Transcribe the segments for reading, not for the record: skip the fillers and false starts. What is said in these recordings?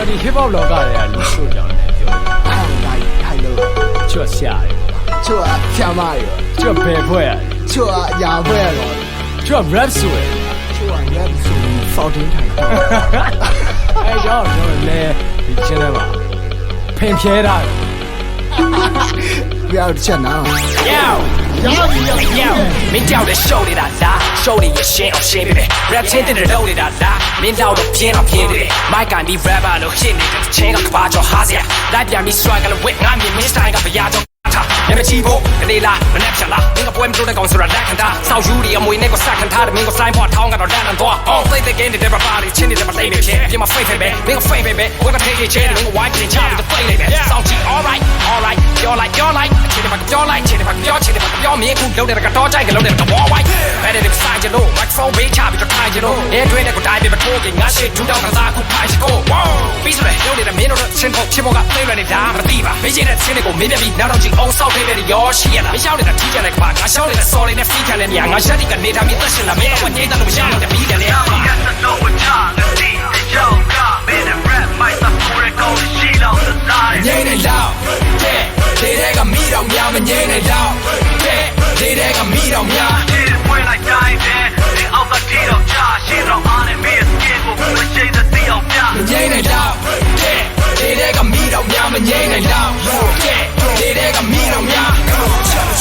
ဒီ hip hop လောကတွေကလူချို့ကြောင်လည်းပြောတယ်ထိုင်လို့ချွတ်ရှာတယ်ချွတ်ဆရာမတွေချွတ်ဘယ်ဖွဲ့ရတယ်ချွတ်ရာဖွဲ့ရတော့ချွတ် rap ဆိုရယ်ချွတ် rap ဆိုစောက်တင်းထိုင်အဲကြောင့်ကျွန်တော်လည်းဒီချင်းထဲမှာဖင်ဖြဲတာပြောက်ချက်နာမင်းကြောက်တဲ့ show နေတာလား show တွေရရှင်းအောင်ရှင်းပေးမယ် rap ချင်းတဲ့လုပ်နေတာလားမင်းကြောက်တော့ပြင်းအောင်ပြင်းနေတယ် mic ကန်ပြီး rapper လို့ hit နေတဲ့ချင်းကကဘာကျော်ဟာစရာလိုက်ပြန်ပြီး struggle with ငါမြင် mix style ကဘရားကျော်ညမချီဖို့ကနေလားမနဲ့ဖြတ်လားမင်းကပွဲမလို့တဲ့ကောင်ဆိုတာလက်ခံတာစောက်ယူရီအမွေနဲ့ကိုစက်ခံထားတယ်မင်းက slime ပေါ်ထောင်းကတော့တန်းတန်းသွား all play the game တဲ့ပါပါလေးချင်းနေတဲ့မသိနေဖြစ်ပြင်မ fake ပဲမင်းက fake ပဲဝက်ကထိတ်ချဲတယ်မင်းက white ချင်းချပြီးတော့ play နေတယ်စောက်ချီ all right you're like ချင်းတဲ့ဘာပြောလိုက်ချင်းတဲ့ဘာပြောမင်းခုလုံးတဲ့ကတော့ကြိုက်ကလုံးတဲ့တော့ white ဘယ်တဲ့ side လို့ microphone ဘေးချပြီးတော့ထိုင်ကြလို့အဲတွင်းနဲ့ကိုတိုင်းပြီးမထိုးခင်ငါရှေ့ထူတောင်းကစားခုဖိုင်ရှိကိုပြီးဆိုရရုပ်နေတဲ့မင်းတို့ချင်းဖို့ချင်းဖို့က play ရနေတာမသိပါမင်းချင်းတဲ့ချင်းတွေကိုမင်းပြပြီးနောက်တော့ကြည့်အောင်စောက်နေတဲ့ရောရှိရလားမရှောက်နေတာထီးကြတဲ့ကပါငါရှောက်နေတဲ့ sorry နဲ့ free ခံတဲ့နေရာငါရှက်တီကနေထားပြီးသက်ရှင်လာမင်းတော့ငြိမ့်တယ်လို့မရတော့တဲ့ပြီးတယ်လေငြိမ့်နေလောက်တဲ့ကမိတော်များမငြိမ့်နေလောက်တဲ့ကမိတော်များပွင့်လိုက်တိုင်းတဲ့ဒီအောက်ကတီတော့ကြာရှင်းတော့အားနဲ့မင်းစကင်ကိုမချိတ်တဲ့တီအောင်ပြငြိမ့်နေလောက်တဲ့ကမိတော်များမငြိမ့်နေလောက်တဲ့ကမိတော်များ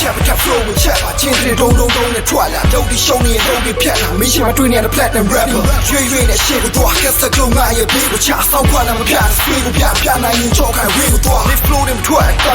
ချက် flow ကိုချက်ပါချင်းတွေဒုံနဲ့ထွက်လာဒုတ်ဒီရှုံးနေရုပ်တွေဖြတ်လာမင်းရှိမတွေ့နေတဲ့ platinum rapper ရွေနဲ့ရှေ့ကိုသွားကက်စကုံငါရဲ့ဘေးကိုချဆောက်ခွာလာမပြတ်ဆွေးကိုပြနိုင်ရင်ချောခိုင်ဝေးကိုသွား lift flow တွေထွက်က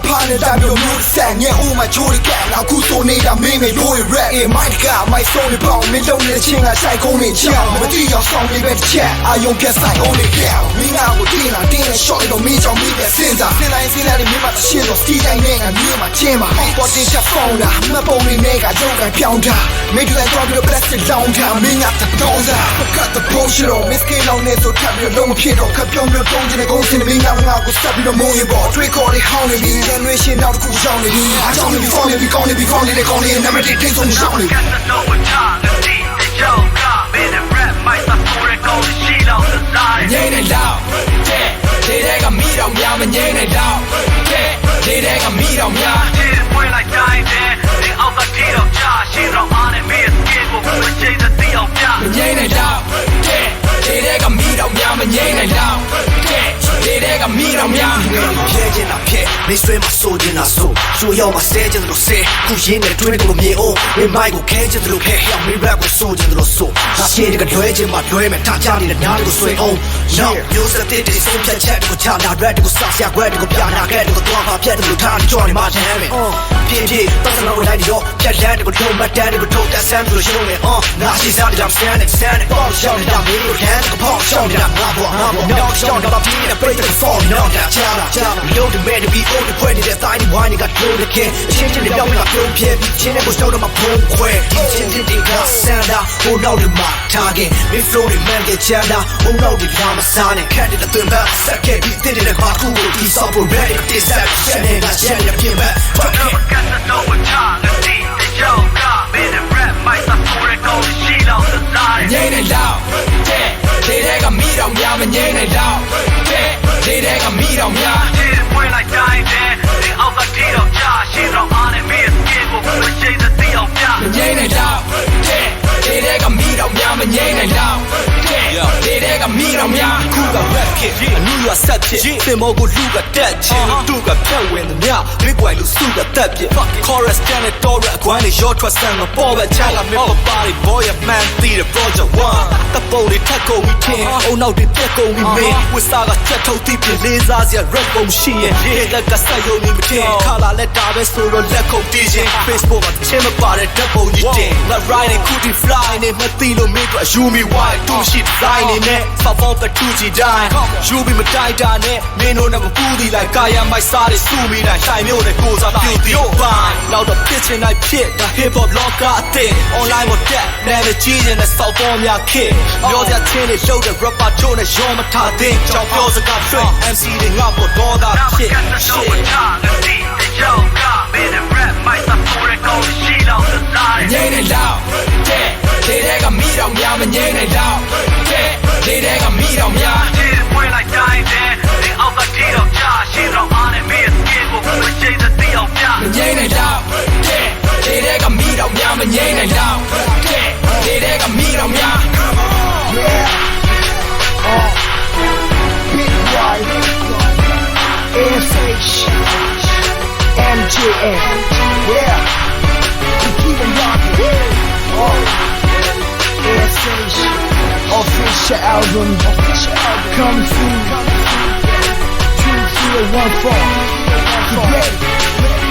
ပါနဲ့တာမျိုးမျိုးဆက်ညအိုးမချိုးရကနောက်ခုဆိုနေတာမင်းငယ်ရိုးရ rap အေး mic က my soul တွေပေါင်းမင်းလုံးနေတဲ့ချင်းကစိုက်ကုန်းနေချောင်းမတိရောက်ဆောင်နေပဲတစ်ချက်အာယုံပြတ်ဆိုင် only girl မင်းကကိုတင်းလာ shot တော့မင်းကြောင့်မင်းပဲစဉ်းစားစဉ်းလိုက်နေမင်းမတရှင်းတော့ ski တိုင်းနဲ့ငါမြင်မှာချင်းမှာပေါ်တင်ချက်ဖောင်းတာမပုံနေနဲ့ကကြောက်ကပြောင်းတာမင်းတို့တော့ပြီးတော့ plastic down တာမင်းကတောင်းစား cut the bullshit on miss K လောင်းနေဆိုထပ်ပြီးတော့လုံးမဖြစ်တော့ခပ်ပြောင်းပြောင်းတုံးတဲ့ကုန်းစင်မင်းကငါကိုစပ်ပြီးတော့မုန်းရပေါ်တွေးခေါ်နေဟောင်းနေပြီး generation နောက်တစ်ခုရှောင်းနေပြီးအားကြောင့်နေပြီးဖောင်းနေပြီးကောင်းနေပြီးကောင်းနေတဲ့ကောင်းနေတဲ့နံပါတ်1ထိဆုံးရှောင်းနေငြိမ့်နေလောက်တဲ့ကမိတော်များမငြိမ့်နေလောက်တဲ့ကမိတော်များပွင့်လိုက်တိုင်းတဲ့ဒီအောက်ကတီတော့ကြာရှင်းတော့အားနဲ့မင်းစကင်ကိုမချိတ်တဲ့တီအောင်ပြငြိမ့်နေလောက်တဲ့ကမိတော်များမငြိမ့်နေလောက်တဲ့ကမိတော်များဖြဲချင်တာဖြဲမင်းဆွဲမှာဆိုချင်တာဆိုဆိုရောက်မှာဆဲချင်တယ်လို့ဆဲခုရင်းနဲ့တွင်းကိုမြင်အောင်မင်းမိုက်ကိုခဲချင်တယ်လို့ခဲမင်း rap ကိုဆိုချင်တယ်လို့ဆိုဒါရှင်းတကလွဲချင်မှာလွဲမယ်ထားချနေတဲ့နားတွေကိုဆွဲအောင်ရောက်မျိုးစတဲ့တဲ့ဆုံးဖြတ်ချက်တွေကိုချာနာ rap တွေကိုစားစရာ grad တွေကိုပြနာခဲ့တွေကိုတော့ပြတ်တယ်လို့ထားတယ်ကြော်နေမှာတမ်းမယ်ပြင်းပတ်စံလို့လိုက်တော့ပြတ်လန်းတွေကိုထုံးမတန်းတွေကိုထုတ်တဲ့ဆမ်းလို့ရှင်းလို့လေငါစီစားတဲ့ stand ပေါ့ရှောင်းနေတာမင်းတို့ခံတဲ့ပေါ့ရှောင်းနေတာငါပေါ့နောက်ရှောင်းတော့ပြင်းတဲ့ break the fall နောက်တာချာလို့တဲ့ man to be old ဖွဲ့နေတဲ့ side wine ကထိုးတဲ့ခင်ချင်းချင်းပြောင်းလာပြုံးပြဲပြီးချင်းနဲ့ကိုရှောင်းတော့မဖုံးခွဲဒီချင်းတင်ကဆန်တာဟိုနောက်တွေမှာထားခဲ့ me flow တွေ man ကချမ်းတာဟိုနောက်တွေလာမစားနဲ့ခက်တဲ့သွင်းပါစက်ခဲ့ပြီးတင်တဲ့ဘာကူကိုဒီ soft ready တစ်ဆက်ရှင်းနေတာရှင်းရပြင်ပါ fuck it ကတ်တော့ဝချာတဲ့ကြောက်ကမင်း rap မိုက်သာကိုရကောရှိလောက်စစားငြိမ့်နေလောက်တဲ့ကမိတော်များမငြိမ့်နေလောက်တဲ့ကမိတော်များပွင့်လိုက်တိုင်းတဲ့ဒီအောက်ကတီတော့ကြာရှင်းတော့အားနဲ့မင်းစကင်ကိုမချိတ်တဲ့တီအောင်ပြငြိမ့်နေလောက်တဲ့ကမိတော်များမငြိမ့်နေလောက်တဲ့ကမိတော်များခုက rap ဖြစ်အနုရဆက်ဖြစ်သင်မောကိုလူကတက်ချင်သူကဖြတ်ဝင်သမျှ big boy လူစုကတက်ပြ chorus တဲ့နဲ့တော့အကွမ်းတွေရောထွက်ဆန်းမပေါ်ပဲချလာမင်းပပါရီ boy man တီးတဲ့ project 1တပုံတွေထက်ကုန်ပြီးထင်အုံနောက်တွေပြက်ကုန်ပြီးမင်းဝစ်စာကချက်ထုတ်တီးပြလေးစားစရာ rap ပုံရှိရင်ဒီလက်ကဆက်ယုံနေမထင်ခါလာလက်တာပဲဆိုတော့လက်ခုပ်တီးခြင်း Facebook မှာချင်းမပါတဲ့ဓာတ်ပုံကြီးတင် let ride နဲ့ cootie fly နဲ့မသိလို့မင်းတို့ you me why တူရှိ design နဲ့ support တဲ့2 G တိုင်း you be မတိုက်တာနဲ့မင်းတို့နဲ့မပူးသည်လိုက်ကာယမိုက်စားတွေစုမိတိုင်းတိုင်မျိုးနဲ့ကိုစားပြုတ်ပြီးပိုင်းနောက်တော့ဖြစ်ချင်တိုင်းဖြစ်ဒါ hip hop blogger အသစ် online မှာတက်နာမည်ကြီးနေတဲ့ sound ပေါ်များခစ်ပြောစရာချင်းတွေလှုပ်တဲ့ rapper ချို့နဲ့ရောမထားသင့်ကြောင်ပြောစကားထွက် MC တွေငါ့ပေါ်တော့တာဖြစ် shit ငြိမ့်နေလောက်တဲ့ကမိတော်များမငြိမ့်နေလောက်တဲ့ကမိတော်များပွင့်လိုက် MJN, yeah, we keep on rocking. ASH, official album, coming soon. 2314, get ready.